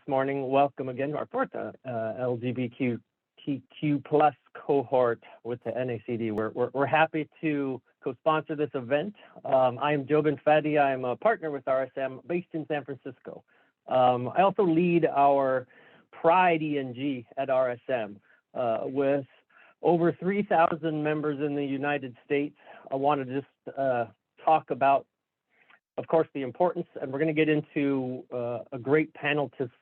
morning. Welcome again to our fourth LGBTQ plus cohort with the NACD. We're happy to co-sponsor this event. I am Jobin Fadi. I am a partner with RSM based in San Francisco. I also lead our Pride ENG at RSM with over 3,000 members in the United States. I want to just talk about, of course, the importance, and we're going to get into a great panel discussion,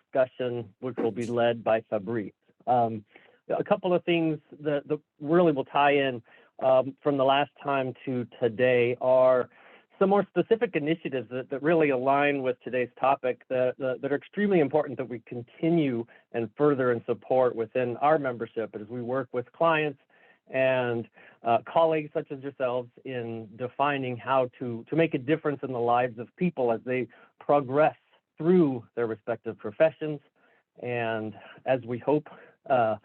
which will be led by Fabrice. A couple of things that really will tie in from the last time to today are some more specific initiatives that really align with today's topic that are extremely important that we continue and further and support within our membership as we work with clients and colleagues such as yourselves in defining how to make a difference in the lives of people as they progress through their respective professions, and as we hope to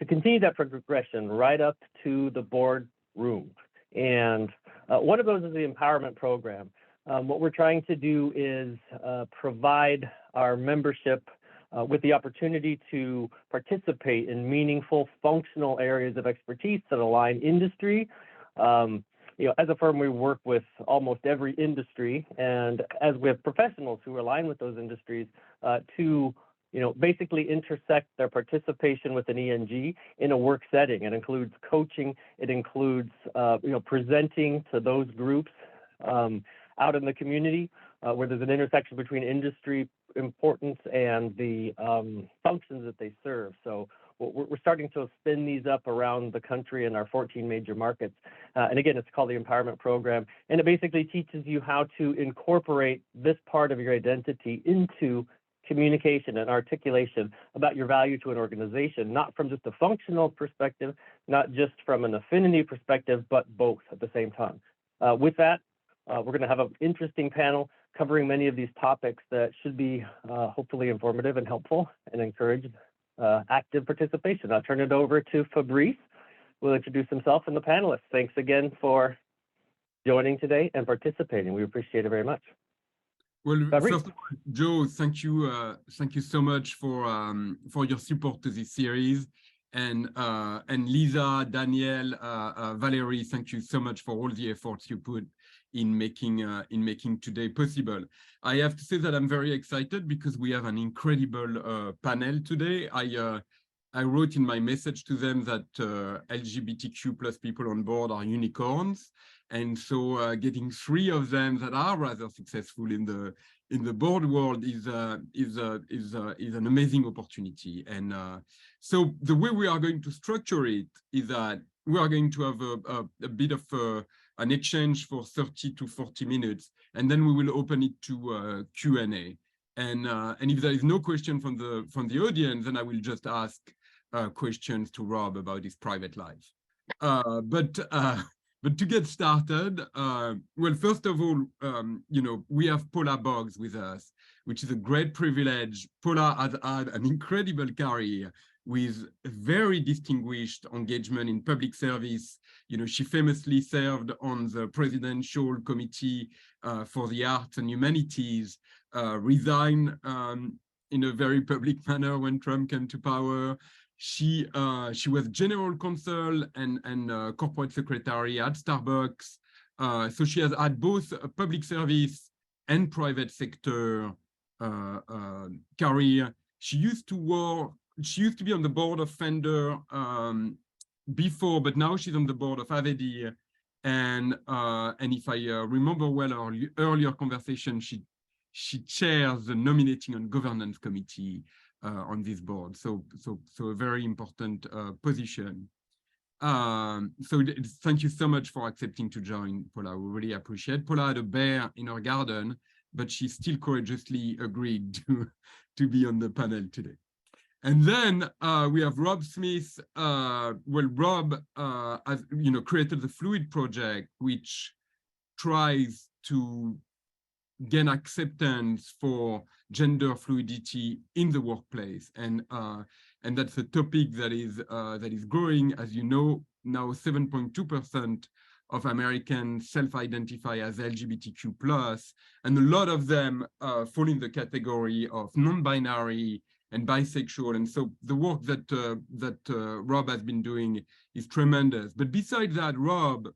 continue that progression right up to the boardroom. And one of those is the empowerment program. What we're trying to do is provide our membership with the opportunity to participate in meaningful, functional areas of expertise that align industry. As a firm, we work with almost every industry, and as we have professionals who align with those industries to basically intersect their participation with an ENG in a work setting. It includes coaching. It includes, presenting to those groups out in the community where there's an intersection between industry importance and the functions that they serve. So we're starting to spin these up around the country in our 14 major markets. And again, it's called the Empowerment Program. And it basically teaches you how to incorporate this part of your identity into communication and articulation about your value to an organization, not from just a functional perspective, not just from an affinity perspective, but both at the same time. With that, we're going to have an interesting panel covering many of these topics that should be hopefully informative and helpful and encourage active participation. I'll turn it over to Fabrice, who will introduce himself and the panelists. Thanks again for joining today and participating. We appreciate it very much. Well, first of all, Joe, thank you so much for your support to this series, and Lisa, Danielle, Valerie, thank you so much for all the efforts you put in making today possible. I have to say that I'm very excited because we have an incredible panel today. I wrote in my message to them that LGBTQ plus people on board are unicorns. And so getting 3 of them that are rather successful in the board world is an amazing opportunity. And so the way we are going to structure it is that we are going to have a bit of an exchange for 30 to 40 minutes, and then we will open it to Q&A. And if there is no question from the audience, then I will just ask questions to Rob about his private life. But to get started, well, first of all, we have Paula Boggs with us, which is a great privilege. Paula has had an incredible career with very distinguished engagement in public service. She famously served on the Presidential Committee for the Arts and Humanities, resigned in a very public manner when Trump came to power. She was general counsel and corporate secretary at Starbucks. So she has had both a public service and private sector career. She used to be on the board of Fender before, but now she's on the board of Avedi. And if I remember well our earlier conversation, she chairs the nominating and governance committee on this board, so a very important position. So thank you so much for accepting to join, Paula. We really appreciate. Paula had a bear in her garden, but she still courageously agreed to be on the panel today. And then we have Rob Smith. Well, Rob has created the Fluid Project, which tries to gain acceptance for gender fluidity in the workplace, and that's a topic that is growing. As you know, now 7.2% of Americans self-identify as LGBTQ+, and a lot of them fall in the category of non-binary and bisexual. And so the work that Rob has been doing is tremendous. But besides that, Rob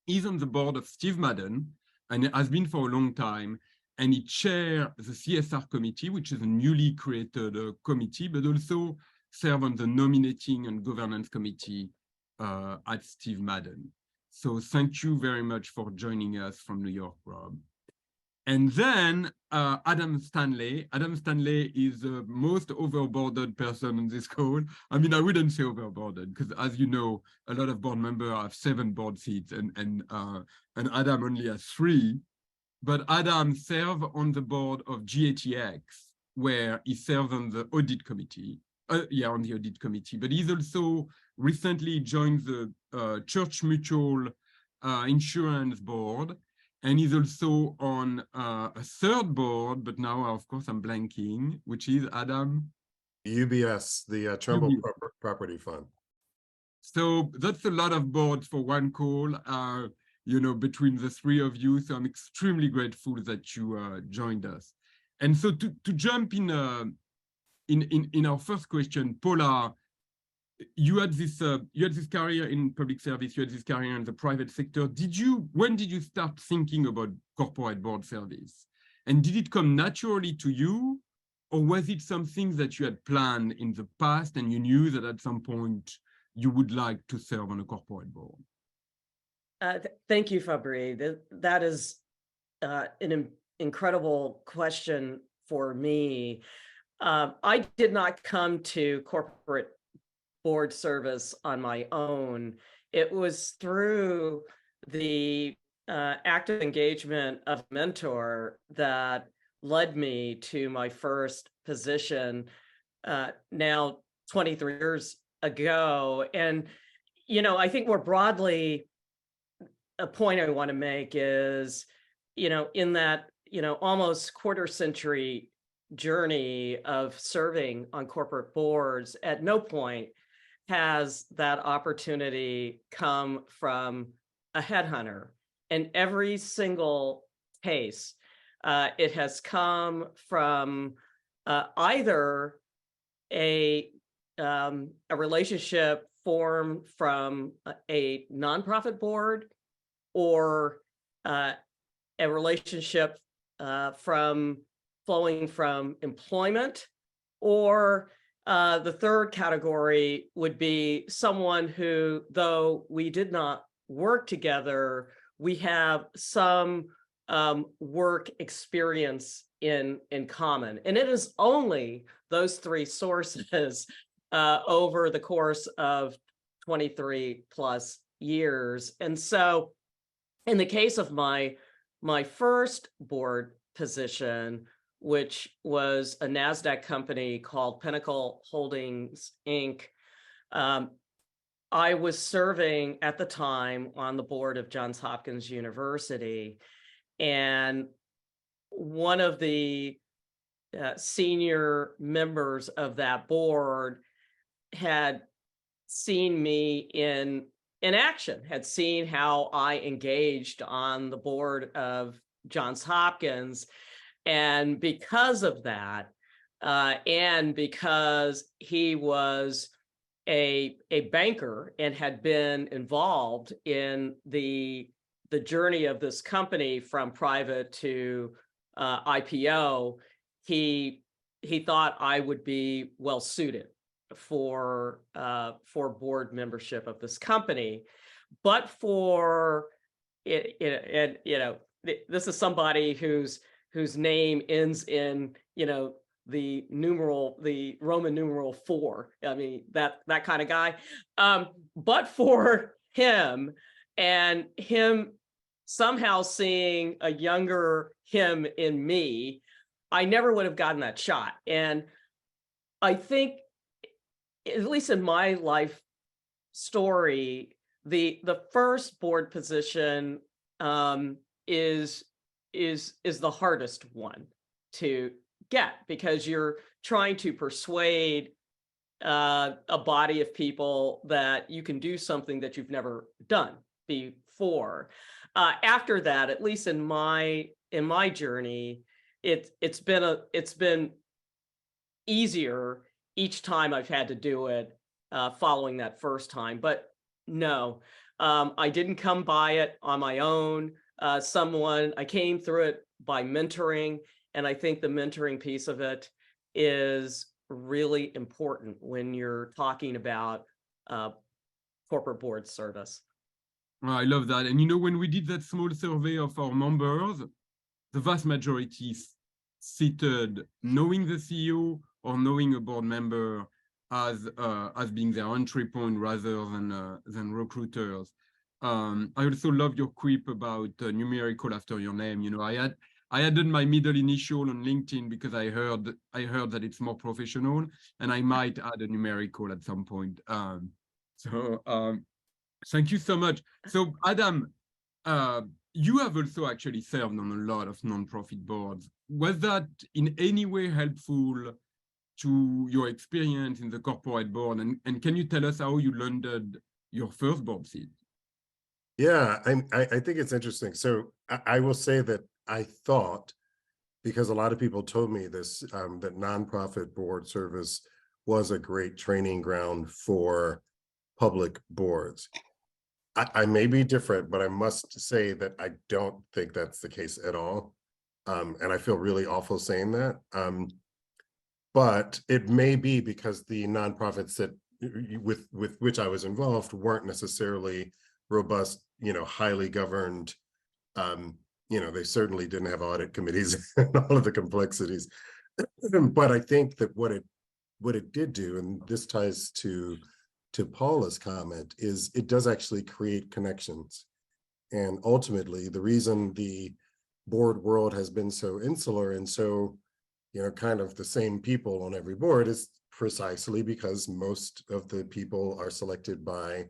is on the board of Steve Madden, and has been for a long time. And he chairs the CSR committee, which is a newly created committee, but also serve on the nominating and governance committee at Steve Madden. So thank you very much for joining us from New York, Rob. And then Adam Stanley. Adam Stanley is the most overboarded person on this call. I mean, I wouldn't say overboarded, because as you know, a lot of board members have 7 board seats, and Adam only has 3. But Adam serves on the board of GATX, where he serves on the audit committee. On the audit committee. But he's also recently joined the Church Mutual Insurance Board. And he's also on a 3rd board, but now, of course, I'm blanking, which is Adam? UBS, the Trumbull Property Fund. So that's a lot of boards for one call, you know, between the 3 of you. So I'm extremely grateful that you joined us. And so to jump in our first question, Paula, you had this career in public service, you had this career in the private sector. When did you start thinking about corporate board service? And did it come naturally to you, or was it something that you had planned in the past and you knew that at some point you would like to serve on a corporate board? Thank you, Fabrice. That is an incredible question for me. I did not come to corporate board service on my own. It was through the active engagement of a mentor that led me to my first position now 23 years ago. And, you know, I think more broadly, a point I want to make is, you know, in that, you know, almost quarter century journey of serving on corporate boards, at no point has that opportunity come from a headhunter. In every single case, it has come from either a relationship formed from a nonprofit board, or a relationship flowing from employment, or the third category would be someone who, though we did not work together, we have some work experience in common. And it is only those 3 sources over the course of 23 plus years. And so in the case of my first board position, which was a NASDAQ company called Pinnacle Holdings, Inc., I was serving at the time on the board of Johns Hopkins University. And one of the senior members of that board had seen me in action, had seen how I engaged on the board of Johns Hopkins. And because of that, and because he was a banker and had been involved in the journey of this company from private to IPO, he thought I would be well suited for board membership of this company. But for it, you know, this is somebody whose name ends in, you know, the Roman numeral 4. I mean, that kind of guy. But for him, and him somehow seeing a younger him in me, I never would have gotten that shot. And I think, at least in my life story, the first board position is the hardest one to get, because you're trying to persuade a body of people that you can do something that you've never done before. After that, at least in my journey, it's been easier each time I've had to do it following that first time. But no, I didn't come by it on my own. I came through it by mentoring, and I think the mentoring piece of it is really important when you're talking about corporate board service. I love that. And when we did that small survey of our members, the vast majority cited knowing the CEO or knowing a board member as being their entry point rather than recruiters. I also love your quip about numerical after your name. I added my middle initial on LinkedIn because I heard that it's more professional, and I might add a numerical at some point. Thank you so much. So Adam, you have also actually served on a lot of nonprofit boards. Was that in any way helpful to your experience in the corporate board? And can you tell us how you landed your first board seat? Yeah, I think it's interesting. So I will say that I thought, because a lot of people told me this, that nonprofit board service was a great training ground for public boards. I may be different, but I must say that I don't think that's the case at all. And I feel really awful saying that. But it may be because the nonprofits that with which I was involved weren't necessarily robust, highly governed. They certainly didn't have audit committees and all of the complexities. But I think that what it did do, and this ties to Paula's comment, is it does actually create connections. And ultimately, the reason the board world has been so insular and so, kind of the same people on every board is precisely because most of the people are selected by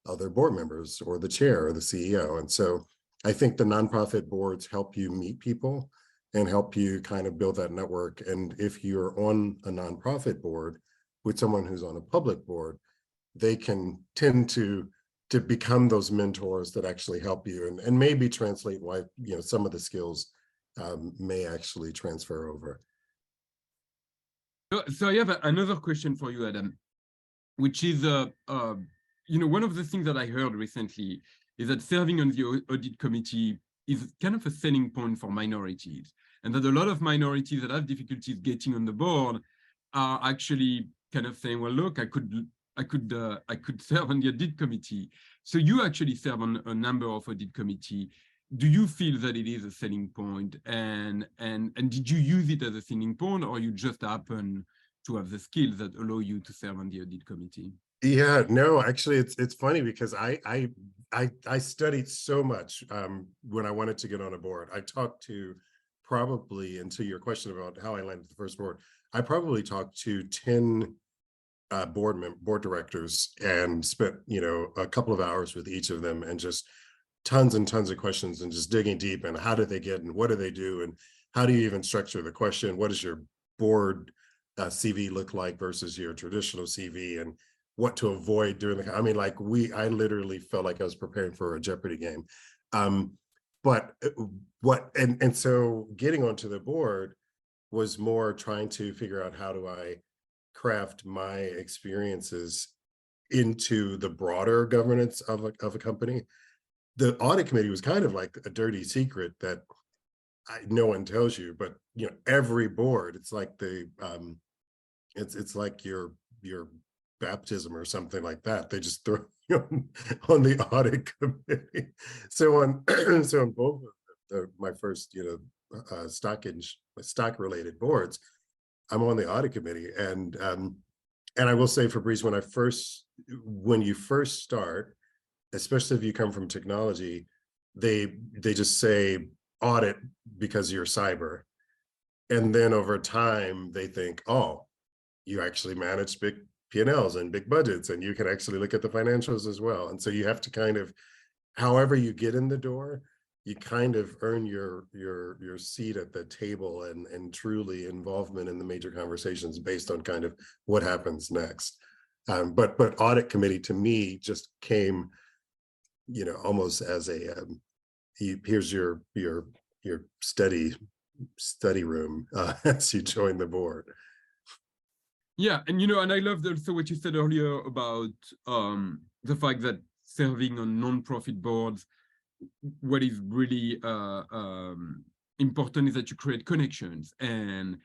other board members or the chair or the CEO. And so I think the nonprofit boards help you meet people and help you kind of build that network. And if you're on a nonprofit board with someone who's on a public board, they can tend to become those mentors that actually help you and maybe translate why some of the skills may actually transfer over. So I have another question for you, Adam, which is one of the things that I heard recently is that serving on the audit committee is kind of a selling point for minorities, and that a lot of minorities that have difficulties getting on the board are actually kind of saying, well, look, I could serve on the audit committee. So you actually serve on a number of audit committee. Do you feel that it is a selling point? And did you use it as a selling point, or you just happen to have the skills that allow you to serve on the audit committee? Yeah, no, actually, it's funny because I studied so much when I wanted to get on a board. I talked to probably, and to your question about how I landed the first board, I probably talked to 10 board directors and spent a couple of hours with each of them and just tons and tons of questions and just digging deep and how did they get and what do they do and how do you even structure the question? What does your board CV look like versus your traditional CV, and what to avoid during the, I literally felt like I was preparing for a Jeopardy game. So getting onto the board was more trying to figure out how do I craft my experiences into the broader governance of a company. The audit committee was kind of like a dirty secret that no one tells you, but every board, it's like it's like your baptism or something like that. They just throw you on the audit committee. So on both of my first stock related boards, I'm on the audit committee, and I will say, Fabrice, when you first start, especially if you come from technology, they just say audit because you're cyber, and then over time they think, oh, you actually manage big P&Ls and big budgets, and you can actually look at the financials as well. And so you have to kind of, however you get in the door, you kind of earn your seat at the table and truly involvement in the major conversations based on kind of what happens next. But audit committee to me just came, almost as a here's your study room as you join the board. Yeah, and and I loved also what you said earlier about the fact that serving on non-profit boards, what is really important is that you create connections. And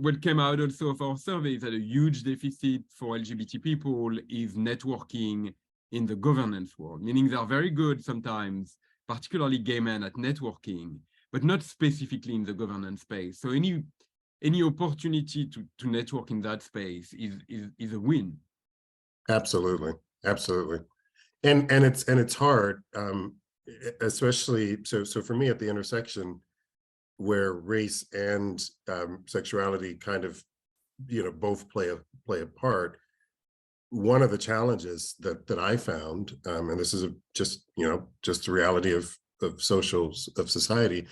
what came out also of our survey is that a huge deficit for LGBT people is networking in the governance world, meaning they're very good sometimes, particularly gay men, at networking, but not specifically in the governance space. So any opportunity to network in that space is a win. Absolutely, absolutely, and it's hard, especially so for me at the intersection where race and sexuality kind of both play a part. One of the challenges that I found, and this is just the reality of society.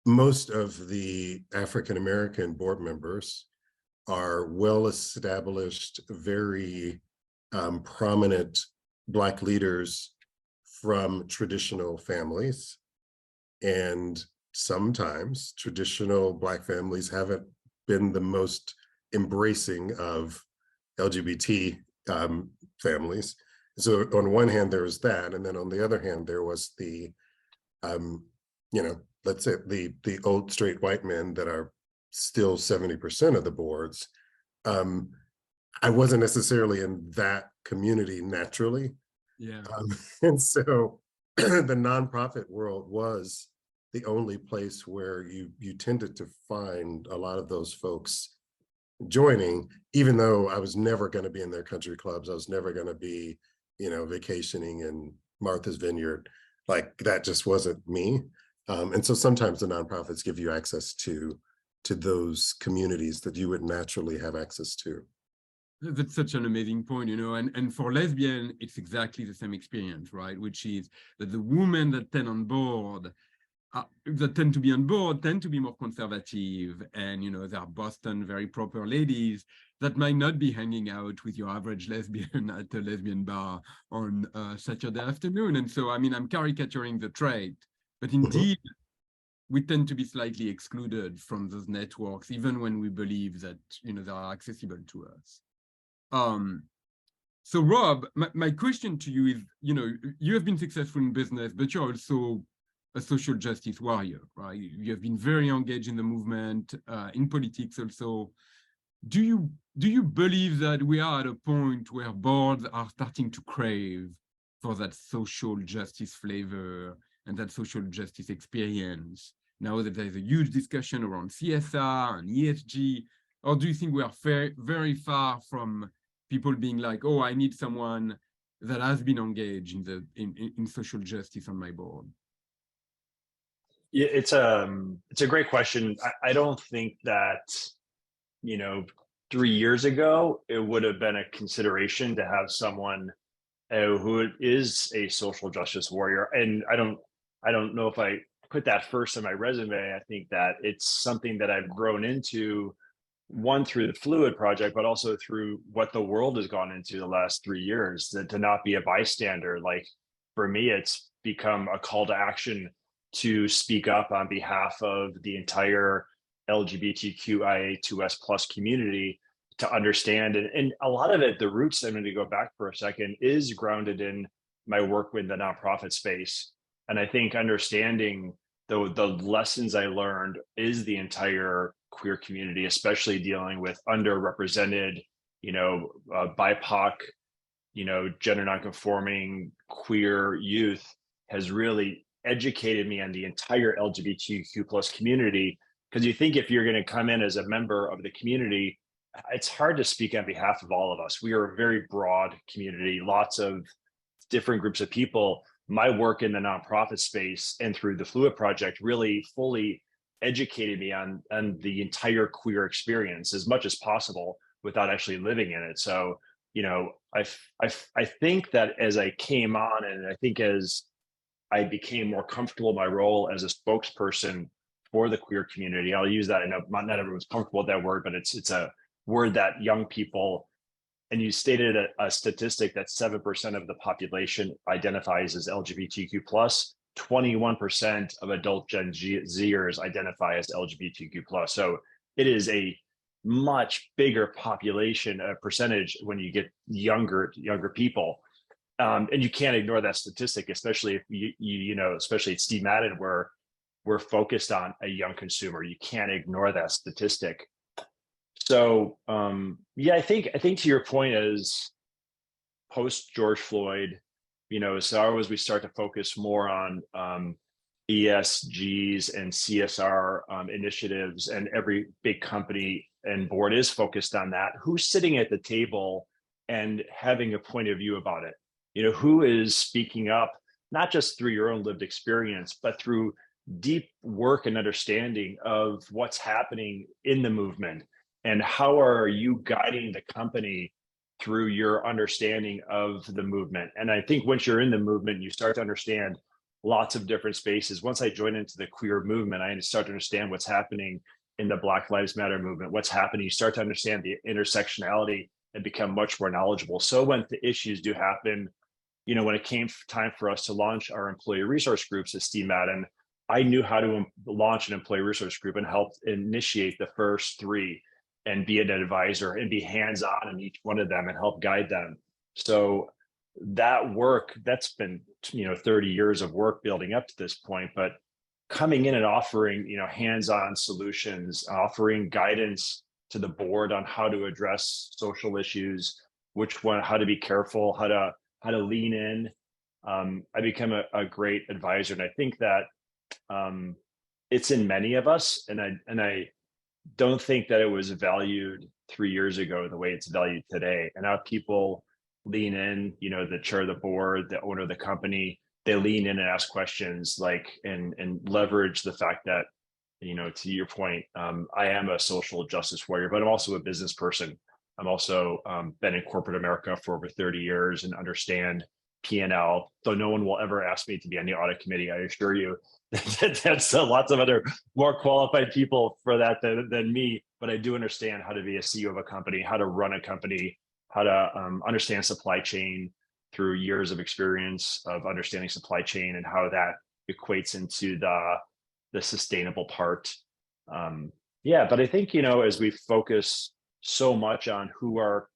Most of the African American board members are well-established, very prominent Black leaders from traditional families. And sometimes traditional Black families haven't been the most embracing of LGBT families. So on one hand, there was that. And then on the other hand, there was the, let's say the old straight white men that are still 70% of the boards. I wasn't necessarily in that community naturally. Yeah. And so the nonprofit world was the only place where you tended to find a lot of those folks joining, even though I was never going to be in their country clubs. I was never going to be, vacationing in Martha's Vineyard. Like that just wasn't me. And so sometimes the nonprofits give you access to those communities that you would naturally have access to. That's such an amazing point, and for lesbian, it's exactly the same experience, right? Which is that the women that tend to be on board tend to be more conservative, and they're Boston, very proper ladies that might not be hanging out with your average lesbian at a lesbian bar on Saturday afternoon. And so, I'm caricaturing the trait, but indeed, we tend to be slightly excluded from those networks, even when we believe that they are accessible to us. So Rob, my question to you is, you have been successful in business, but you're also a social justice warrior, right? You have been very engaged in the movement, in politics also. Do you believe that we are at a point where boards are starting to crave for that social justice flavor and that social justice experience, now that there's a huge discussion around CSR and ESG? Or do you think we are very, very far from people being like, oh, I need someone that has been engaged in social justice on my board? Yeah, it's a great question. I don't think that, 3 years ago, it would have been a consideration to have someone who is a social justice warrior. And I don't know if I put that first on my resume. I think that it's something that I've grown into, one, through the Fluid Project, but also through what the world has gone into the last 3 years, that to not be a bystander. Like for me, it's become a call to action to speak up on behalf of the entire LGBTQIA2S plus community, to understand. And a lot of it, the roots, I'm going to go back for a second, is grounded in my work with the nonprofit space. And I think understanding the lessons I learned is the entire queer community, especially dealing with underrepresented, BIPOC, gender nonconforming queer youth, has really educated me on the entire LGBTQ plus community. Because you think if you're going to come in as a member of the community, it's hard to speak on behalf of all of us. We are a very broad community, lots of different groups of people. My work in the nonprofit space and through the Fluid Project really fully educated me on the entire queer experience as much as possible without actually living in it. So, I think that as I came on, and I think as I became more comfortable in my role as a spokesperson for the queer community, I'll use that. I know not everyone's comfortable with that word, but it's a word that young people, and you stated a statistic that 7% of the population identifies as LGBTQ plus, 21% of adult Gen Zers identify as LGBTQ plus. So it is a much bigger population, percentage when you get younger people. And you can't ignore that statistic, especially if you know, especially at Steve Madden, where we're focused on a young consumer. You can't ignore that statistic. So yeah, I think to your point is post George Floyd, you know, as far as we start to focus more on ESGs and CSR initiatives, and every big company and board is focused on that, who's sitting at the table and having a point of view about it? You know, who is speaking up, not just through your own lived experience, but through deep work and understanding of what's happening in the movement, and how are you guiding the company through your understanding of the movement? And I think once you're in the movement, you start to understand lots of different spaces. Once I joined into the queer movement, I start to understand what's happening in the Black Lives Matter movement, what's happening. You start to understand the intersectionality and become much more knowledgeable. So when the issues do happen, you know, when it came time for us to launch our employee resource groups at Steve Madden, I knew how to launch an employee resource group and help initiate the first 3 and be an advisor and be hands-on in each one of them and help guide them. So that work, that's been, you know, 30 years of work building up to this point, but coming in and offering, you know, hands-on solutions, offering guidance to the board on how to address social issues, which one, how to be careful, how to lean in. I become a great advisor. And I think that it's in many of us. And I don't think that it was valued 3 years ago the way it's valued today. And now people lean in, you know, the chair of the board, the owner of the company, they lean in and ask questions, like, and leverage the fact that, you know, to your point, I am a social justice warrior, but I'm also a business person. I'm also been in corporate America for over 30 years and understand P&L, though no one will ever ask me to be on the audit committee. I assure you that's lots of other more qualified people for that than me, but I do understand how to be a CEO of a company, how to run a company, how to understand supply chain through years of experience of understanding supply chain and how that equates into the sustainable part. Yeah, but I think, you know, as we focus so much on who our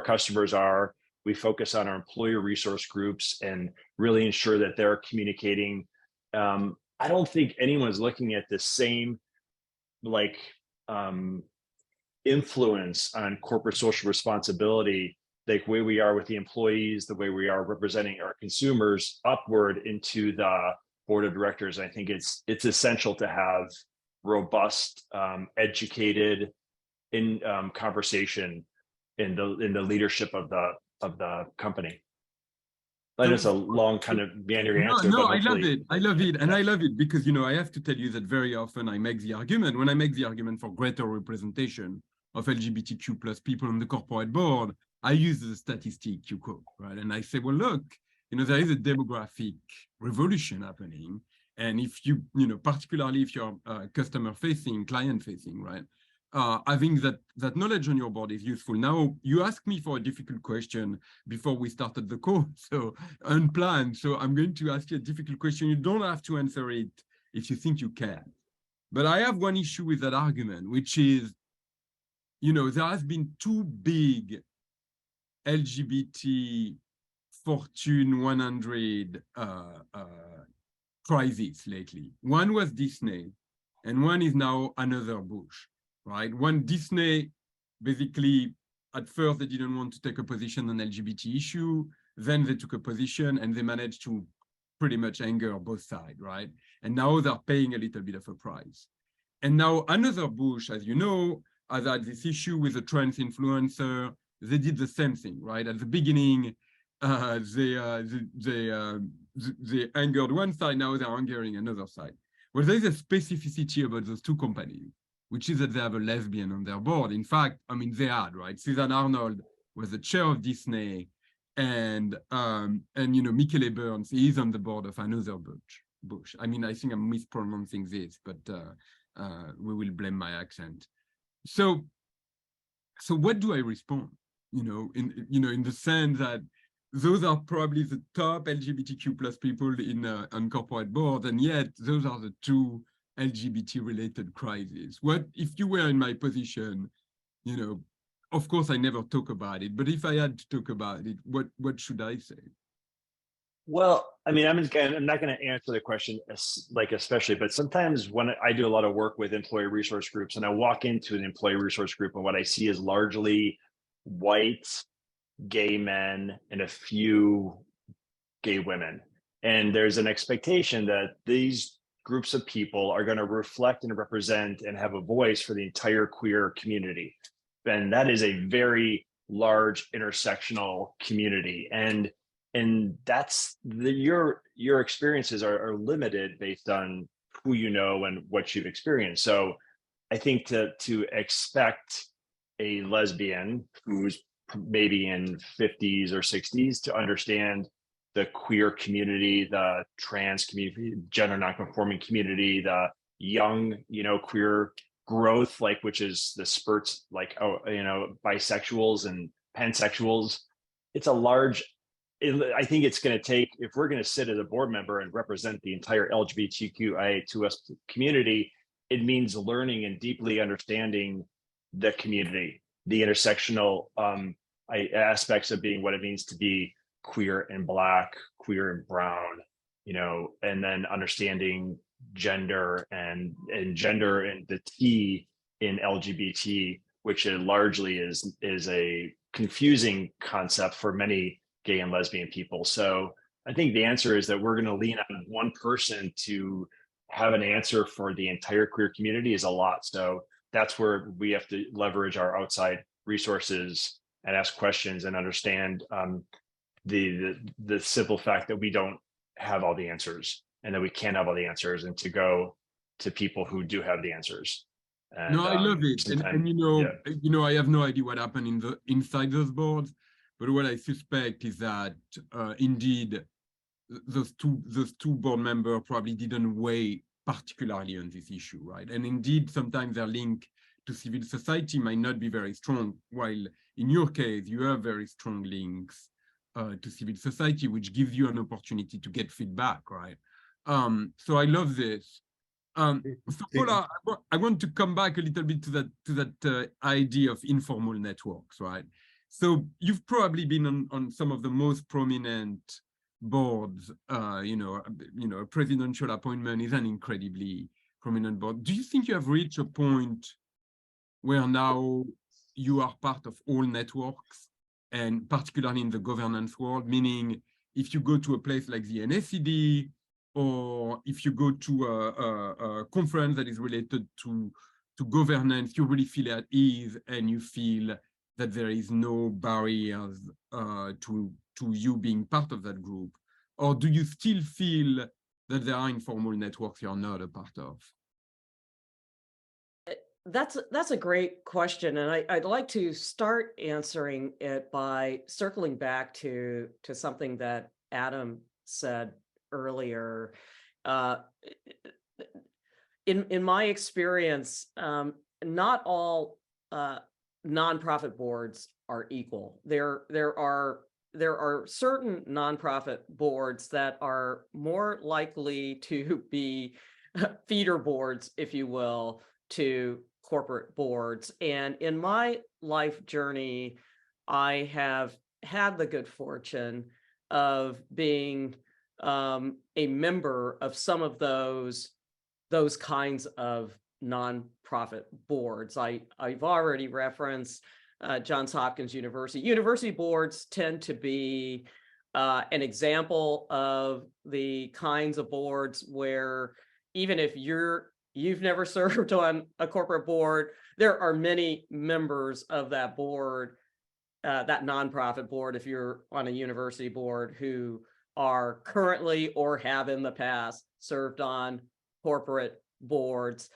customers are, we focus on our employer resource groups and really ensure that they're communicating. I don't think anyone's looking at the same like influence on corporate social responsibility, the way we are with the employees, the way we are representing our consumers upward into the board of directors. I think it's essential to have robust, educated conversation in the leadership of the company. That is a long kind of meandering answer. No, I love it. I love it. And I love it because, you know, I have to tell you that very often I make the argument, when I make the argument for greater representation of LGBTQ plus people on the corporate board, I use the statistic you quote, right? And I say, well, look, you know, there is a demographic revolution happening. And if you know, particularly if you're customer facing, client facing, right? Having that knowledge on your board is useful. Now, you asked me for a difficult question before we started the call, so unplanned. So I'm going to ask you a difficult question. You don't have to answer it if you think you can. But I have one issue with that argument, which is, you know, there has been 2 big LGBT Fortune 100 crises lately. One was Disney, and one is now another Bush. Right? One, Disney, basically, at first they didn't want to take a position on LGBT issue, then they took a position and they managed to pretty much anger both sides, right? And now they're paying a little bit of a price. And now another Bush, as you know, has had this issue with a trans influencer. They did the same thing, right? At the beginning, they angered one side, now they're angering another side. Well, there's a specificity about those 2 companies, which is that they have a lesbian on their board. In fact, I mean, they had, right? Susan Arnold was the chair of Disney, and you know, Michele Burns is on the board of another Bush. I mean, I think I'm mispronouncing this, but we will blame my accent. So what do I respond? You know, in the sense that those are probably the top LGBTQ plus people in on corporate board, and yet those are the 2 LGBT-related crisis? What if you were in my position? You know, of course, I never talk about it, but if I had to talk about it, what should I say? Well, I mean, I'm not going to answer the question like especially, but sometimes when I do a lot of work with employee resource groups and I walk into an employee resource group and what I see is largely white, gay men and a few gay women. And there's an expectation that these groups of people are going to reflect and represent and have a voice for the entire queer community. And that is a very large intersectional community. And that's your experiences are limited based on who you know and what you've experienced. So I think to expect a lesbian who's maybe in 50s or 60s to understand the queer community, the trans community, gender nonconforming community, the young, queer growth, like which is the spurts, like bisexuals and pansexuals. It's a large. I think it's going to take, if we're going to sit as a board member and represent the entire LGBTQIA2S community, it means learning and deeply understanding the community, the intersectional aspects of being what it means to be queer and Black, queer and brown, and then understanding gender and gender and the T in LGBT, which largely is a confusing concept for many gay and lesbian people. So I think the answer is that we're going to lean on one person to have an answer for the entire queer community is a lot. So that's where we have to leverage our outside resources and ask questions and understand the simple fact that we don't have all the answers and that we can't have all the answers, and to go to people who do have the answers. And, no, I love it. And I have no idea what happened inside those boards, but what I suspect is that indeed those two board members probably didn't weigh particularly on this issue, right? And indeed, sometimes their link to civil society might not be very strong, while in your case, you have very strong links to civil society, which gives you an opportunity to get feedback, right? So I love this. So Paula, I want to come back a little bit to that idea of informal networks, right? So you've probably been on some of the most prominent boards. A presidential appointment is an incredibly prominent board. Do you think you have reached a point where now you are part of all networks, and particularly in the governance world, meaning if you go to a place like the NACD, or if you go to a conference that is related to governance, you really feel at ease and you feel that there is no barriers to you being part of that group? Or do you still feel that there are informal networks you're not a part of? That's a great question, and I'd like to start answering it by circling back to something that Adam said earlier. In my experience, not all nonprofit boards are equal. There are certain nonprofit boards that are more likely to be feeder boards, if you will, to corporate boards. And in my life journey, I have had the good fortune of being a member of some of those kinds of nonprofit boards. I've already referenced Johns Hopkins University. University boards tend to be an example of the kinds of boards where even if you've never served on a corporate board, there are many members of that board, that nonprofit board, if you're on a university board, who are currently or have in the past served on corporate boards.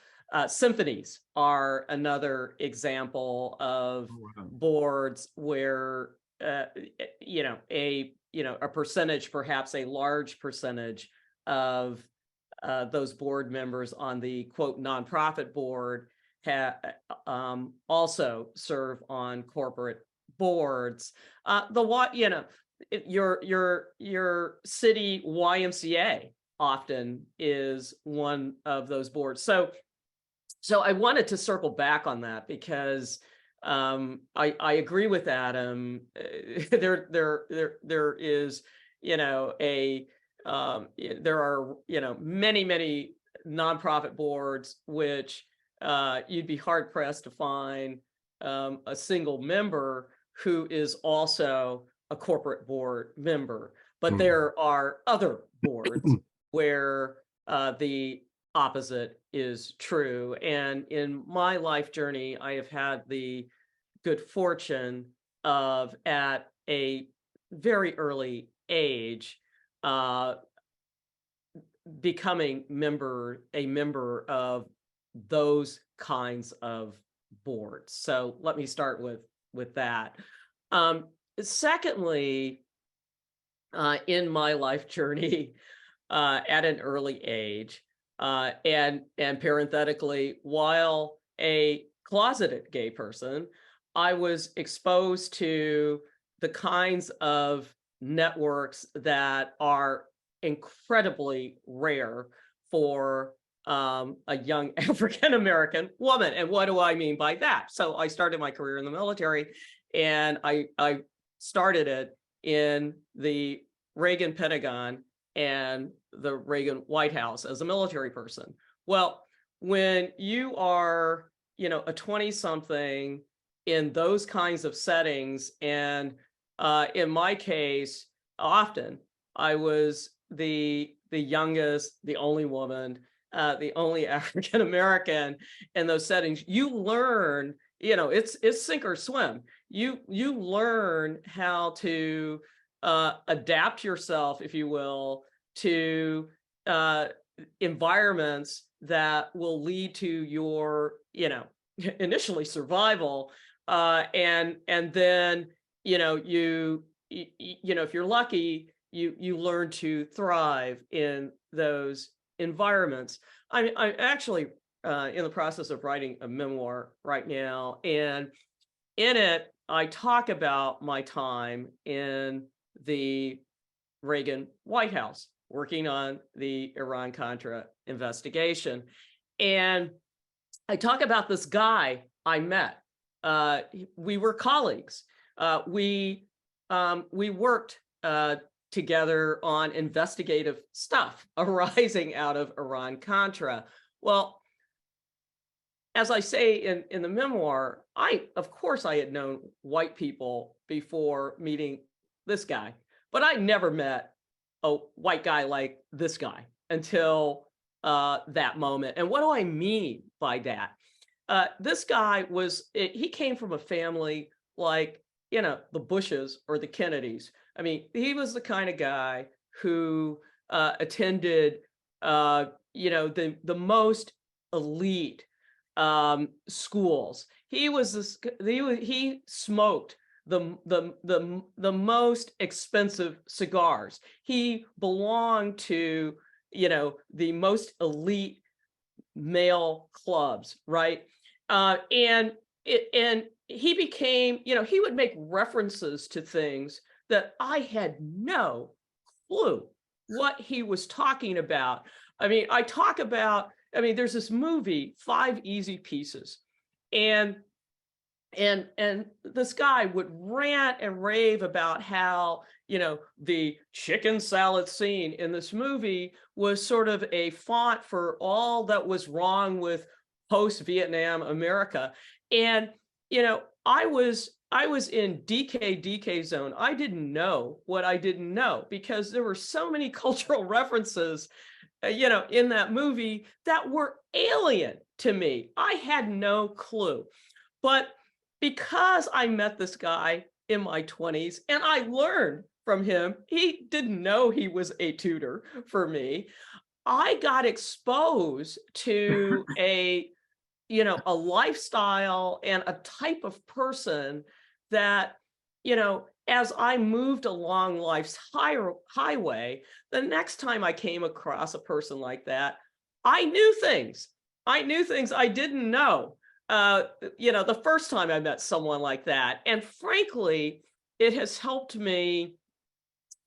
Symphonies are another example of boards where a percentage, perhaps a large percentage of those board members on the quote nonprofit board also serve on corporate boards. Your city YMCA often is one of those boards. So I wanted to circle back on that because I agree with Adam. There is, there are, many nonprofit boards which you'd be hard pressed to find a single member who is also a corporate board member. But there are other boards where the opposite is true. And in my life journey, I have had the good fortune of, at a very early age, becoming a member of those kinds of boards. So let me start with that. Secondly, in my life journey, at an early age, and parenthetically, while a closeted gay person, I was exposed to the kinds of networks that are incredibly rare for a young African-American woman. And what do I mean by that? So I started my career in the military, and I started it in the Reagan Pentagon and the Reagan White House as a military person. Well, when you are, a 20-something in those kinds of settings, and in my case, often I was the youngest, the only woman, the only African American in those settings, you learn, it's sink or swim. You learn how to adapt yourself, if you will, to environments that will lead to your, initially survival, and then, if you're lucky, you learn to thrive in those environments. I'm actually in the process of writing a memoir right now, and in it, I talk about my time in the Reagan White House, working on the Iran-Contra investigation. And I talk about this guy I met. We were colleagues. We worked together on investigative stuff arising out of Iran-Contra. Well, as I say in the memoir, of course I had known white people before meeting this guy, but I never met a white guy like this guy until that moment. And what do I mean by that? This guy he came from a family like, the Bushes or the Kennedys. I mean, he was the kind of guy who attended, the most elite schools. He smoked the most expensive cigars. He belonged to, the most elite male clubs, right? And he became, he would make references to things that I had no clue what he was talking about. I mean, there's this movie, 5 Easy Pieces, and this guy would rant and rave about how, the chicken salad scene in this movie was sort of a font for all that was wrong with post-Vietnam America. And, I was in DK zone. I didn't know what I didn't know, because there were so many cultural references, in that movie that were alien to me. I had no clue. But because I met this guy in my 20s and I learned from him, he didn't know he was a tutor for me. I got exposed to a lifestyle and a type of person that, as I moved along life's highway, the next time I came across a person like that, I knew things I didn't know, the first time I met someone like that. And frankly, it has helped me,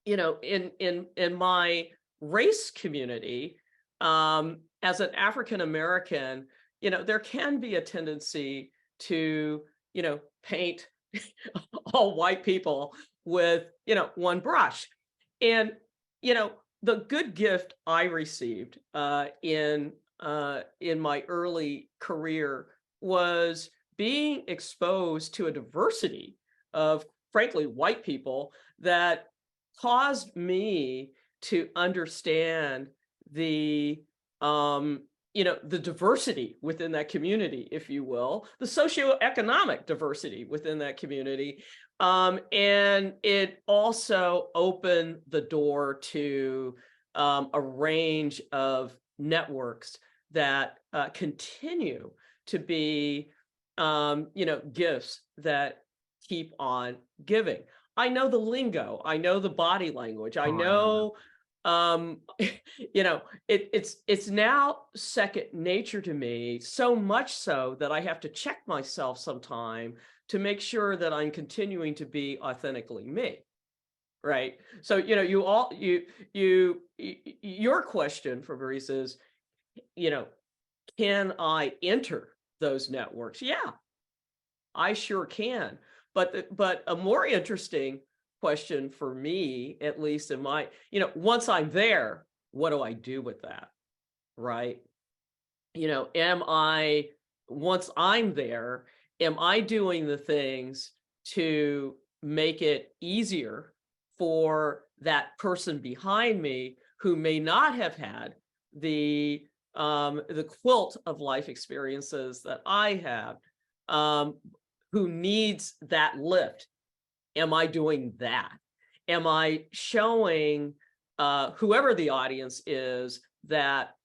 in my race community, as an African American, there can be a tendency to, paint all white people with, one brush. And, the good gift I received in my early career was being exposed to a diversity of, frankly, white people that caused me to understand the the diversity within that community, if you will, the socioeconomic diversity within that community. And it also opened the door to a range of networks that continue to be, gifts that keep on giving. I know the lingo, I know the body language, I know, it's now second nature to me, so much so that I have to check myself sometime to make sure that I'm continuing to be authentically me. Right. So, your question, Fabrice, is, can I enter those networks? Yeah, I sure can. But a more interesting question for me, at least in my, once I'm there, what do I do with that? Right. Once I'm there, am I doing the things to make it easier for that person behind me who may not have had the quilt of life experiences that I have, who needs that lift? Am I doing that? Am I showing whoever the audience is that,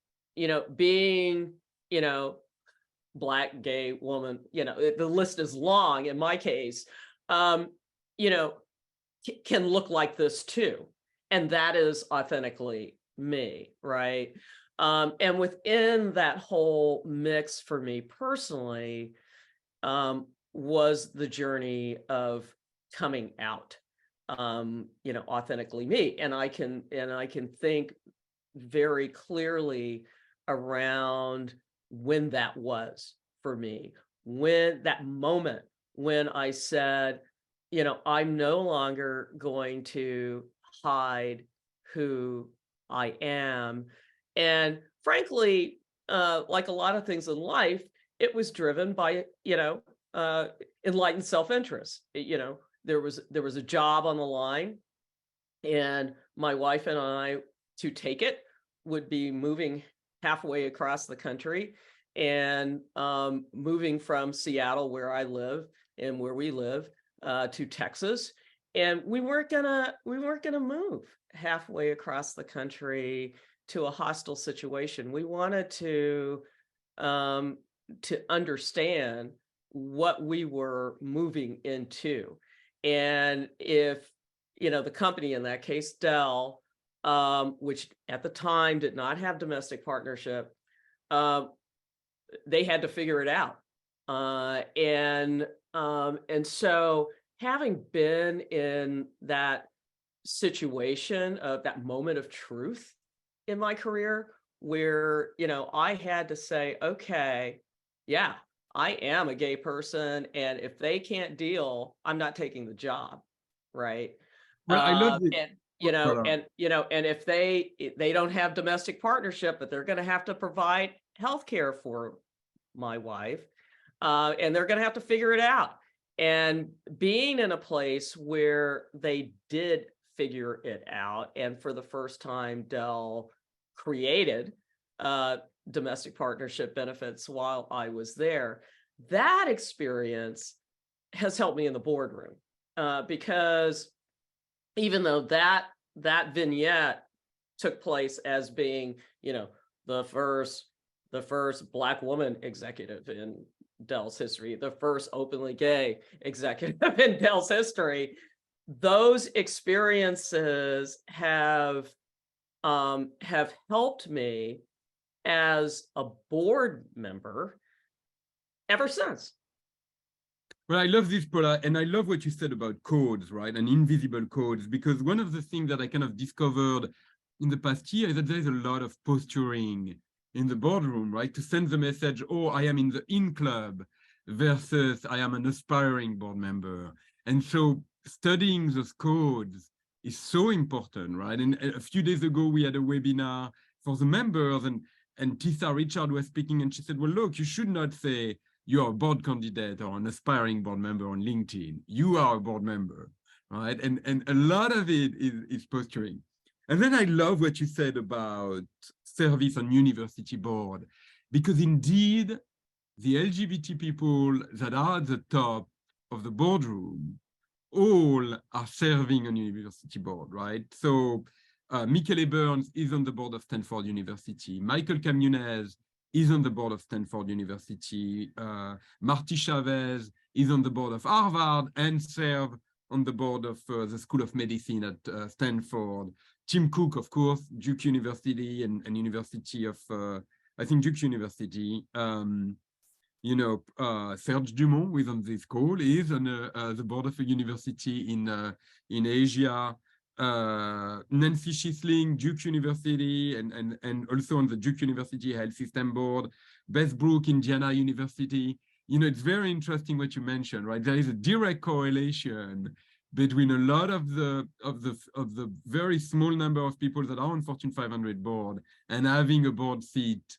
being, Black, gay, woman, the list is long in my case, can look like this too. And that is authentically me, right? And within that whole mix for me personally, was the journey of coming out, authentically me. And I can think very clearly around when that was for me, when that moment when I said, I'm no longer going to hide who I am. And frankly, like a lot of things in life, it was driven by, enlightened self-interest. There was a job on the line, and my wife and I, to take it, would be moving halfway across the country and moving from Seattle, where I live and where we live, to Texas. And we weren't gonna move halfway across the country to a hostile situation. We wanted to understand what we were moving into. And if, the company, in that case, Dell, which at the time did not have domestic partnership, they had to figure it out. And so having been in that situation of that moment of truth in my career, where, I had to say, okay, yeah, I am a gay person, and if they can't deal, I'm not taking the job, right? Well, I love this. And if they don't have domestic partnership, but they're going to have to provide healthcare for my wife, and they're going to have to figure it out. And being in a place where they did figure it out, and for the first time, Dell created domestic partnership benefits while I was there, that experience has helped me in the boardroom, because even though that vignette took place as being, the first Black woman executive in Dell's history, the first openly gay executive in Dell's history, those experiences have helped me as a board member ever since. Well, I love this, Paula, and I love what you said about codes, right? And invisible codes, because one of the things that I kind of discovered in the past year is that there's a lot of posturing in the boardroom, right? To send the message, oh, I am in the in club versus I am an aspiring board member. And so studying those codes is so important, right? And a few days ago, we had a webinar for the members, and Tisa Richard was speaking, and she said, well, look, you should not say you're a board candidate or an aspiring board member on LinkedIn. You are a board member, right? And a lot of it is posturing. And then I love what you said about service on university board, because indeed, the LGBT people that are at the top of the boardroom all are serving on university board, right? So Michele Burns is on the board of Stanford University. Michael Camunez is on the board of Stanford University. Marty Chavez is on the board of Harvard and serve on the board of the School of Medicine at Stanford. Tim Cook, of course, Duke University and University of, I think Duke University. You know, Serge Dumont, who is on this call, is on the board of a university in Asia. Nancy Schisling, Duke University, and also on the Duke University Health System Board. Beth Brook, Indiana University. You know, it's very interesting what you mentioned, right? There is a direct correlation between a lot of the very small number of people that are on Fortune 500 board and having a board seat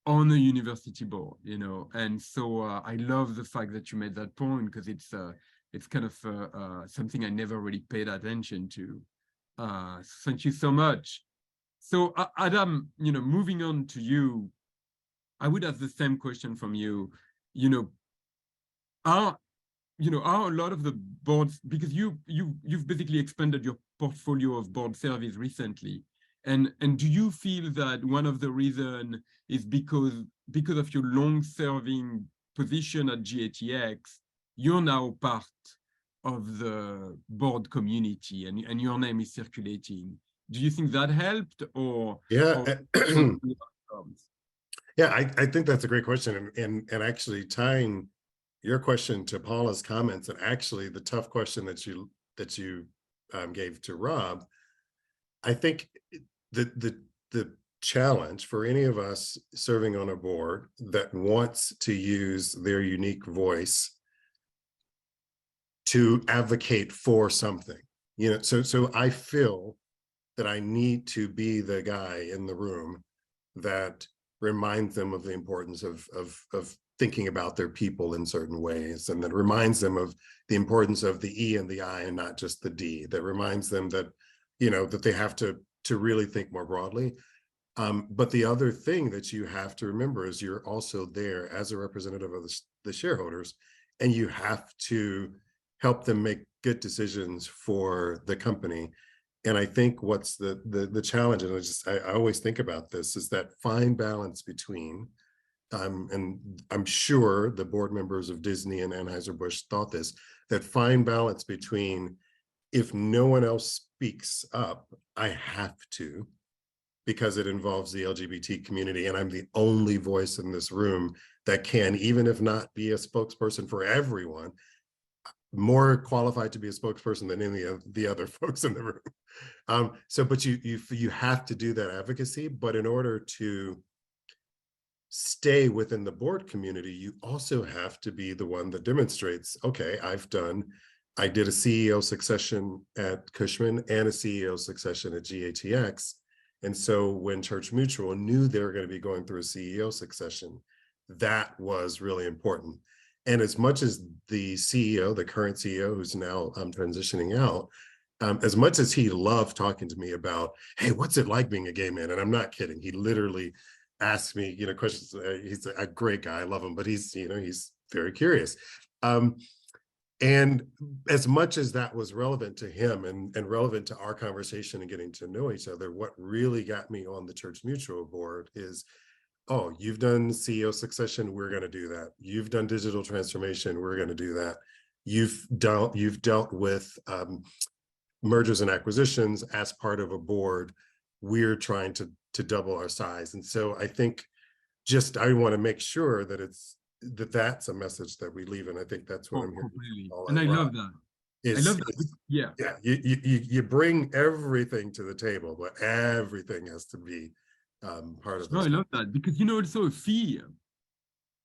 on a university board, you know. And so I love the fact that you made that point, because it's kind of something I never really paid attention to. Thank you so much. So Adam, you know, moving on to you, I would ask the same question from you. You know, are a lot of the boards, because you've basically expanded your portfolio of board service recently, and do you feel that one of the reason is because of your long-serving position at GATX, you're now part of the board community and your name is circulating? Do you think that helped, or yeah? Yeah, I think that's a great question, and actually tying your question to Paula's comments, and actually the tough question that you gave to Rob, I think the challenge for any of us serving on a board that wants to use their unique voice to advocate for something, you know, so I feel that I need to be the guy in the room that reminds them of the importance of thinking about their people in certain ways, and that reminds them of the importance of the E and the I and not just the D, that reminds them that, you know, that they have to really think more broadly. But the other thing that you have to remember is you're also there as a representative of the shareholders, and you have to help them make good decisions for the company. And I think what's the challenge, and I always think about this, is that fine balance between, and I'm sure the board members of Disney and Anheuser-Busch thought this, that fine balance between, if no one else speaks up, I have to, because it involves the LGBT community, and I'm the only voice in this room that can, even if not be a spokesperson for everyone, more qualified to be a spokesperson than any of the other folks in the room. But you have to do that advocacy, but in order to stay within the board community, you also have to be the one that demonstrates, okay, I did a CEO succession at Cushman and a CEO succession at GATX. And so when Church Mutual knew they were going to be going through a CEO succession, that was really important. And as much as the CEO, the current CEO, who's now transitioning out, as much as he loved talking to me about, hey, what's it like being a gay man? And I'm not kidding. He literally asked me, you know, questions. He's a great guy. I love him, but he's very curious. And as much as that was relevant to him and relevant to our conversation and getting to know each other, what really got me on the Church Mutual board is, oh, you've done CEO succession, we're going to do that. You've done digital transformation, we're going to do that. You've dealt with mergers and acquisitions as part of a board. We're trying to double our size. And so I think I want to make sure that that's a message that we leave. And I think that's what I'm hearing. And I love that. is, I love that. is Yeah. yeah, you bring everything to the table, but everything has to be part of No, I this. love that because, you know, also a fear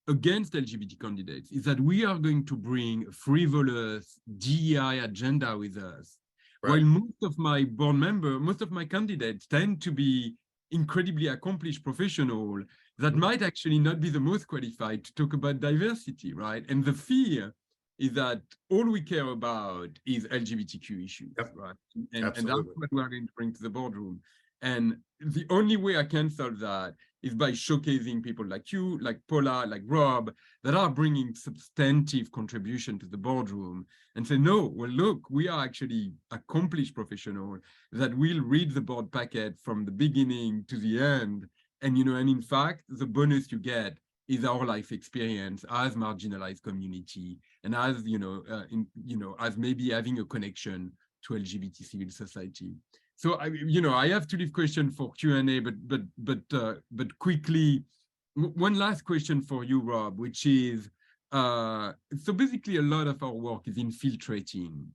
against LGBT candidates is that we are going to bring a frivolous DEI agenda with us. Right. While most of my candidates tend to be incredibly accomplished professional that might actually not be the most qualified to talk about diversity, right? And the fear is that all we care about is LGBTQ issues, Yep. right? And that's Absolutely. what we're going to bring to the boardroom. And the only way I can solve that is by showcasing people like you, like Paula, like Rob, that are bringing substantive contribution to the boardroom and say, no, well, look, we are actually accomplished professionals that will read the board packet from the beginning to the end. And, you know, and in fact, the bonus you get is our life experience as marginalized community and as, as maybe having a connection to LGBT civil society. So I have to leave question for Q&A, but quickly, one last question for you, Rob, which is, so basically a lot of our work is infiltrating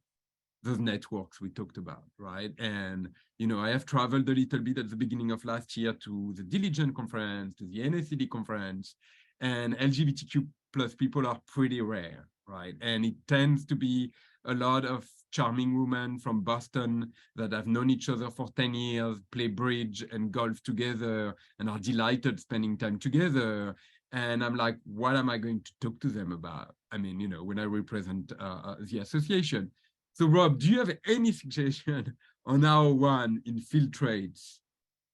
those networks we talked about, right? And, you know, I have traveled a little bit at the beginning of last year to the Diligent conference, to the NACD conference, and LGBTQ plus people are pretty rare, right? And it tends to be a lot of charming women from Boston that have known each other for 10 years, play bridge and golf together, and are delighted spending time together. And I'm like, what am I going to talk to them about? I mean, you know, when I represent the association. So Rob, do you have any suggestion on how one infiltrates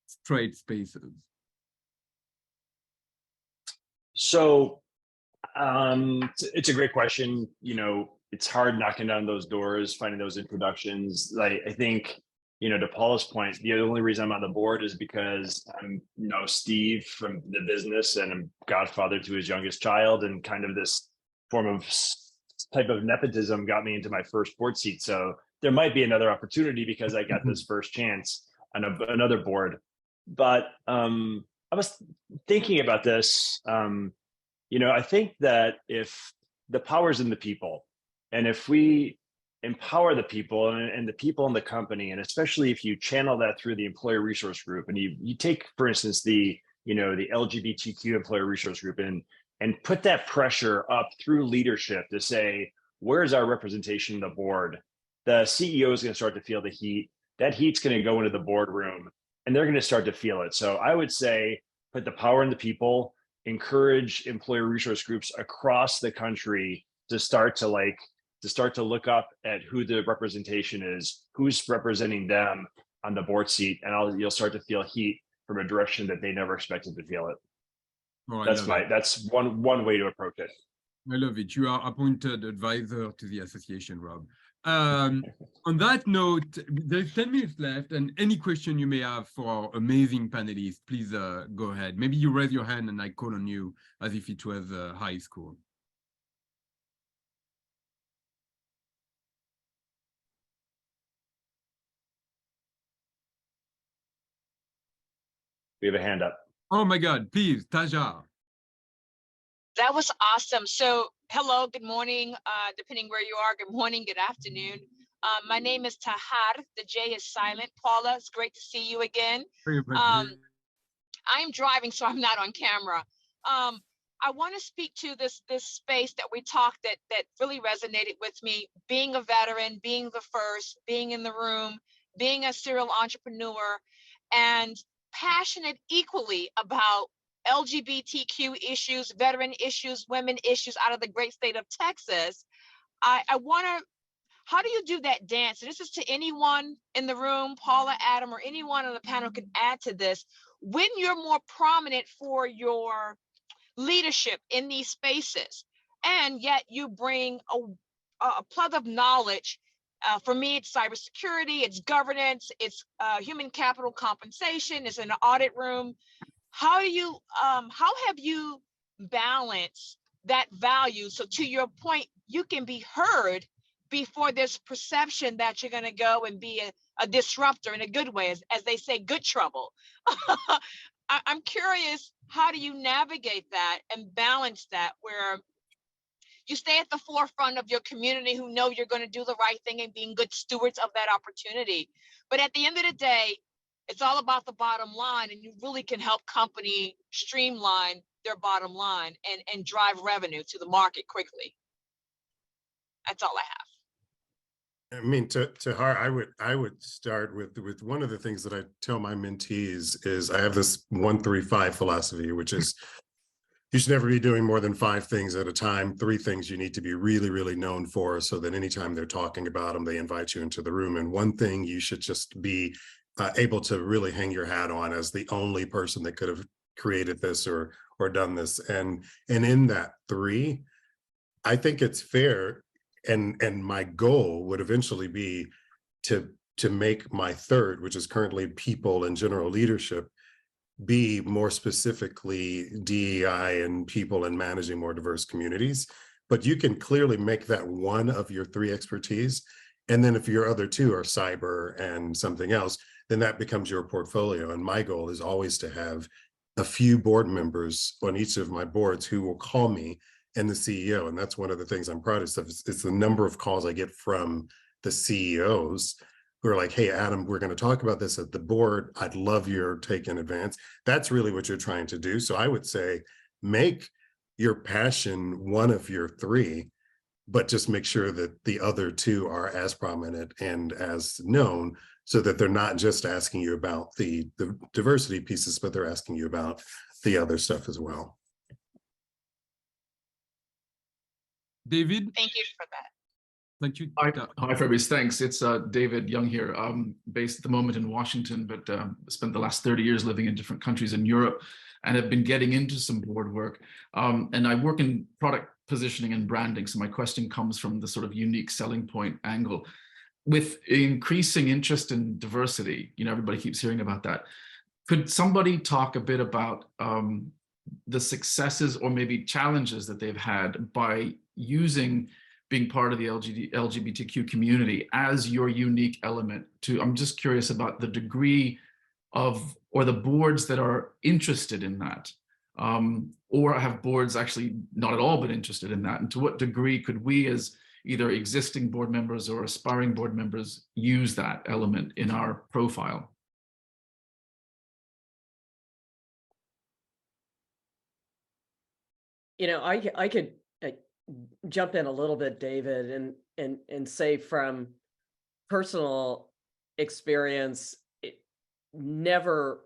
straight spaces? So it's a great question. You know, it's hard knocking down those doors, finding those introductions. Like, I think, you know, to Paula's point, the only reason I'm on the board is because I'm, you know, Steve from the business and I'm godfather to his youngest child, and kind of this form of type of nepotism got me into my first board seat. So there might be another opportunity because I got this first chance on another board. But I was thinking about this. You know, I think that if the power's in the people, and if we empower the people and the people in the company, and especially if you channel that through the employer resource group, and you take, for instance, the LGBTQ employer resource group and put that pressure up through leadership to say, where's our representation in the board? The CEO is going to start to feel the heat. That heat's going to go into the boardroom, and they're going to start to feel it. So I would say, put the power in the people, encourage employer resource groups across the country to start to look up at who the representation is, who's representing them on the board seat, and you'll start to feel heat from a direction that they never expected to feel it. Oh, that's one way to approach it. I love it. You are appointed advisor to the association, Rob. On that note, there's 10 minutes left, and any question you may have for our amazing panelists, please go ahead. Maybe you raise your hand and I call on you as if it was high school. We have a hand up. Oh my God, please, Taja. That was awesome. So hello, good morning, depending where you are, good morning, good afternoon. My name is Tahar, the J is silent. Paula, it's great to see you again. I'm driving, so I'm not on camera. I want to speak to this space that we talked that really resonated with me, being a veteran, being the first, being in the room, being a serial entrepreneur, and passionate equally about LGBTQ issues, veteran issues, women issues out of the great state of Texas. I want to, how do you do that dance? And this is to anyone in the room, Paula, Adam, or anyone on the panel can add to this. When you're more prominent for your leadership in these spaces, and yet you bring a plug of knowledge. For me, it's cybersecurity, it's governance, it's human capital compensation, it's an audit room. How have you balanced that value? So to your point, you can be heard before there's perception that you're going to go and be a disruptor in a good way, as they say, good trouble. I'm curious, how do you navigate that and balance that where You stay at the forefront of your community who know you're going to do the right thing and being good stewards of that opportunity. But at the end of the day, it's all about the bottom line, and you really can help company streamline their bottom line and drive revenue to the market quickly. That's all I have. I mean, to Har, I would start with one of the things that I tell my mentees is I have this 1-3-5 philosophy, which is you should never be doing more than 5 things at a time. 3 things you need to be really, really known for, so that anytime they're talking about them, they invite you into the room. And one thing you should just be able to really hang your hat on as the only person that could have created this or done this. And in that 3, I think it's fair. And my goal would eventually be to make my 3rd, which is currently people and general leadership, be more specifically DEI and people and managing more diverse communities. But you can clearly make that one of your 3 expertise. And then if your other 2 are cyber and something else, then that becomes your portfolio. And my goal is always to have a few board members on each of my boards who will call me and the CEO. And that's one of the things I'm proudest of. It's the number of calls I get from the CEOs who are like, hey, Adam, we're going to talk about this at the board. I'd love your take in advance. That's really what you're trying to do. So I would say make your passion one of your 3, but just make sure that the other 2 are as prominent and as known, so that they're not just asking you about the diversity pieces, but they're asking you about the other stuff as well. David? Thank you for that. Thank you. Hi, Fabrice. Thanks. It's David Young here. I'm based at the moment in Washington, but spent the last 30 years living in different countries in Europe and have been getting into some board work. And I work in product positioning and branding. So my question comes from the sort of unique selling point angle. With increasing interest in diversity, everybody keeps hearing about that. Could somebody talk a bit about the successes or maybe challenges that they've had by using being part of the LGBTQ community as your unique element I'm just curious about the degree of, or the boards that are interested in that, or have boards actually not at all but interested in that, and to what degree could we as either existing board members or aspiring board members use that element in our profile? I could jump in a little bit, David, and say from personal experience, never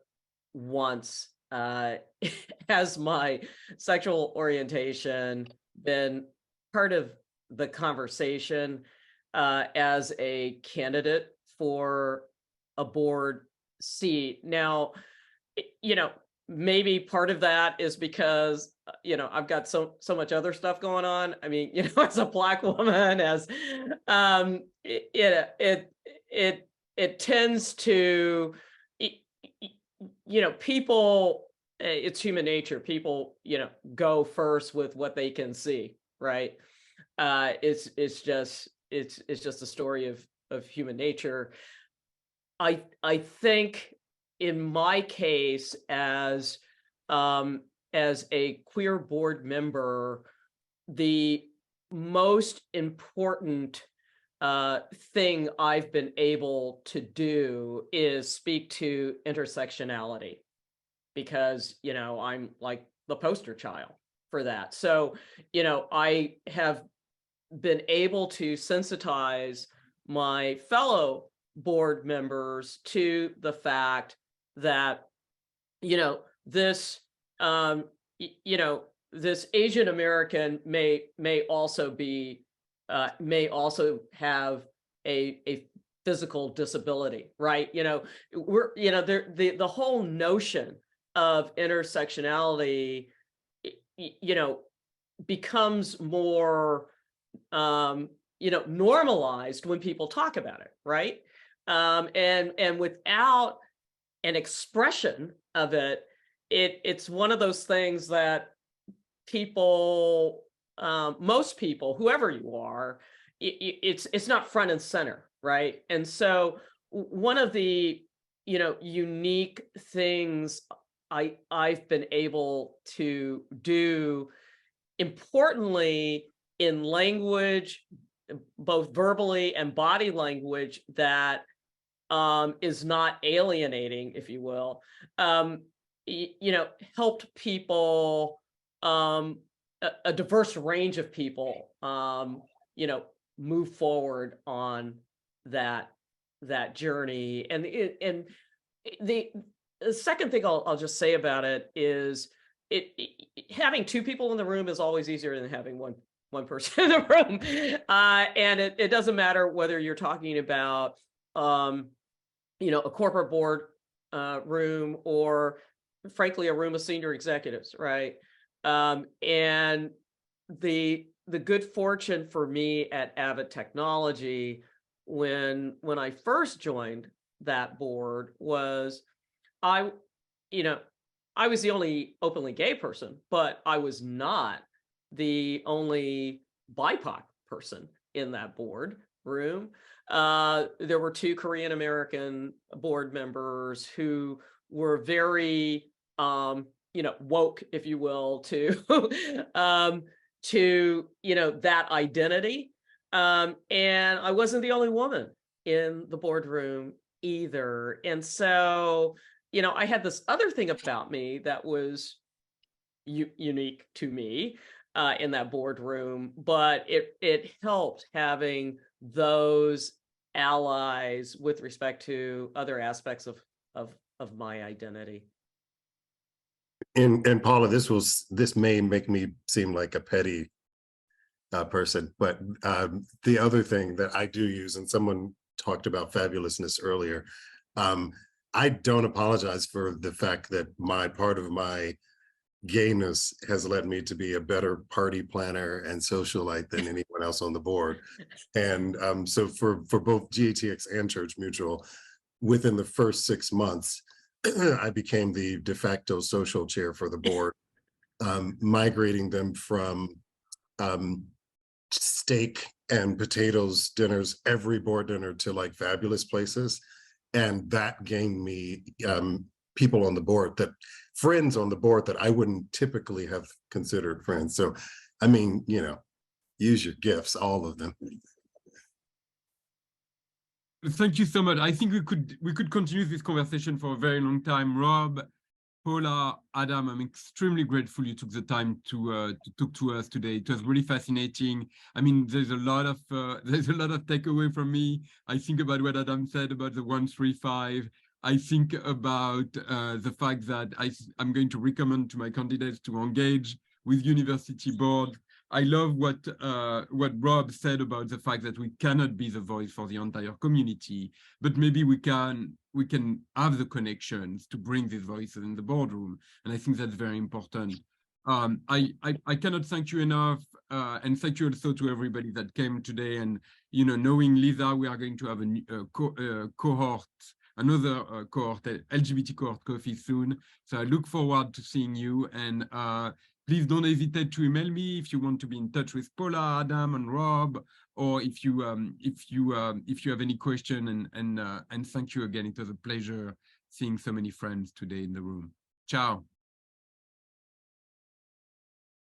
once has my sexual orientation been part of the conversation as a candidate for a board seat. Now, maybe part of that is because I've got so much other stuff going on. I mean, as a Black woman, as it tends to, people, it's human nature. People, go first with what they can see, right? It's just a story of human nature. I think in my case, as a queer board member, the most important thing I've been able to do is speak to intersectionality, because I'm like the poster child for that. So I have been able to sensitize my fellow board members to the fact that this this Asian American may also have a physical disability, right? We're the whole notion of intersectionality becomes more normalized when people talk about it, right? And without an expression of it, it's one of those things that people, most people, whoever you are, it's not front and center, right? And so one of the unique things I've been able to do, importantly, in language, both verbally and body language, that is not alienating, if you will, helped people, a diverse range of people, move forward on that journey. And the second thing I'll just say about it is having two people in the room is always easier than having one person in the room. And it doesn't matter whether you're talking about a corporate board room, or frankly a room of senior executives, right? And the good fortune for me at Avid Technology when I first joined that board was I was the only openly gay person, but I was not the only BIPOC person in that board room. There were two Korean American board members who were very, woke, if you will, to that identity. And I wasn't the only woman in the boardroom either. And so, I had this other thing about me that was unique to me in that boardroom, but it helped having those allies with respect to other aspects of my identity. And Paula, this may make me seem like a petty person, but the other thing that I do use, and someone talked about fabulousness earlier, I don't apologize for the fact that part of my gayness has led me to be a better party planner and socialite than anyone else on the board. And so for both GATX and Church Mutual, within the first 6 months, I became the de facto social chair for the board, migrating them from steak and potatoes dinners, every board dinner, to like fabulous places. And that gained me people on the board, friends on the board that I wouldn't typically have considered friends. So, I mean, use your gifts, all of them. Thank you so much. I think we could continue this conversation for a very long time. Rob, Paula, Adam, I'm extremely grateful you took the time to talk to us today. It was really fascinating. I mean, there's a lot of takeaway from me. I think about what Adam said about the 135. I think about the fact that I'm going to recommend to my candidates to engage with university board. I love what Rob said about the fact that we cannot be the voice for the entire community, but maybe we can have the connections to bring these voices in the boardroom, and I think that's very important. I cannot thank you enough, and thank you also to everybody that came today. And knowing Lisa, we are going to have a cohort, another cohort, LGBT cohort coffee soon. So I look forward to seeing you. And please don't hesitate to email me if you want to be in touch with Paula, Adam, and Rob, or if you have any question. And thank you again. It was a pleasure seeing so many friends today in the room. Ciao.